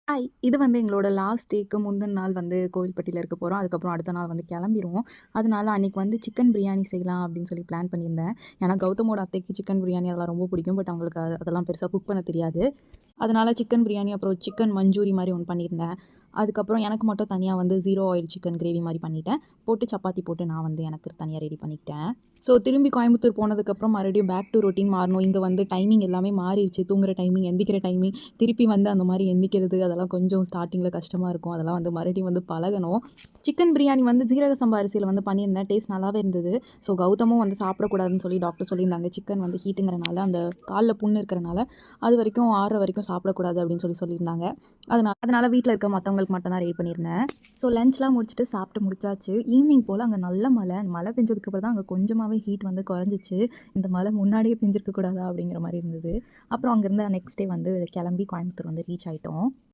Hi. இது வந்து எங்களோட லாஸ்ட் டேக்கு முந்தின நாள் வந்து கோவில்பட்டியில இருக்க போறோம். அதுக்கப்புறம் அடுத்த நாள் வந்து கிளம்பிருவோம். அதனால அன்னைக்கு வந்து சிக்கன் பிரியாணி செய்யலாம் அப்படின்னு சொல்லி பிளான் பண்ணியிருந்தேன். ஏன்னா கௌதமோட அத்தைக்கு சிக்கன் பிரியாணி அதெல்லாம் ரொம்ப பிடிக்கும். பட் அவங்களுக்கு அதெல்லாம் பெருசா குக் பண்ண தெரியாது. அதனால சிக்கன் பிரியாணி அப்புறம் சிக்கன் மஞ்சூரி மாரி ஒண்ணு பண்ணியிருந்தேன். அதுக்கப்புறம் எனக்கு மட்டும் தனியா வந்து 0 ஆயில் சிக்கன் கிரேவி மாரி பண்ணிட்டேன். போட்டு சப்பாத்தி போட்டு நான் வந்து எனக்கு தனியா ரெடி பண்ணிக்கிட்டேன். ஸோ திரும்பி கோயம்புத்தூர் போனதுக்கப்புறம் மறுபடியும் பேக் டு ரொட்டீன் மாறணும். இங்க வந்து டைமிங் எல்லாமே மாறிருச்சு. தூங்குற டைமிங், எந்திரிக்கிற டைமிங், திருப்பி வந்து அந்த மாரி எந்திரிக்கிறது அதெல்லாம் கொஞ்சம் ஸ்டார்ட்டிங்கில கஷ்டமா இருக்கும். அதெல்லாம் வந்து மறுபடியும் வந்து பழகணும். சிக்கன் பிரியாணி வந்து ஜீரக சம்பா அரிசியில வந்து பண்ணியிருந்தேன். டேஸ்ட் நல்லாவே இருந்தது. ஸோ கௌதமும் வந்து சாப்பிடக்கூடாதுன்னு சொல்லி டாக்டர் சொல்லியிருந்தாங்க. சிக்கன் வந்து ஹீட்டுங்கிறனால அந்த கால்ல புண்ணு இருக்கிறனால அது வரைக்கும் ஆறுற வரைக்கும் சாப்பிடக்கூடாது அப்படின்னு சொல்லியிருந்தாங்க. அதனால வீட்ல இருக்க மத்தவங்களுக்கு மட்டும் தான் ரெடி பண்ணியிருந்தேன். ஸோ லஞ்ச்லாம் முடிச்சுட்டு சாப்பிட்டு முடிச்சாச்சு. ஈவினிங் போல அங்க நல்ல மழை. மழை பெஞ்சதுக்கு அப்புறம் தான் அங்க கொஞ்சமாவே ஹீட் வந்து குறைஞ்சிச்சு. இந்த மழை முன்னாடியே பெஞ்சிருக்க கூடாதா அப்படிங்கிற மாரி இருந்தது. அப்புறம் அங்கேருந்து நெக்ஸ்ட் டே வந்து கிளம்பி கோயம்புத்தூர் வந்து ரீச் ஆயிட்டோம்.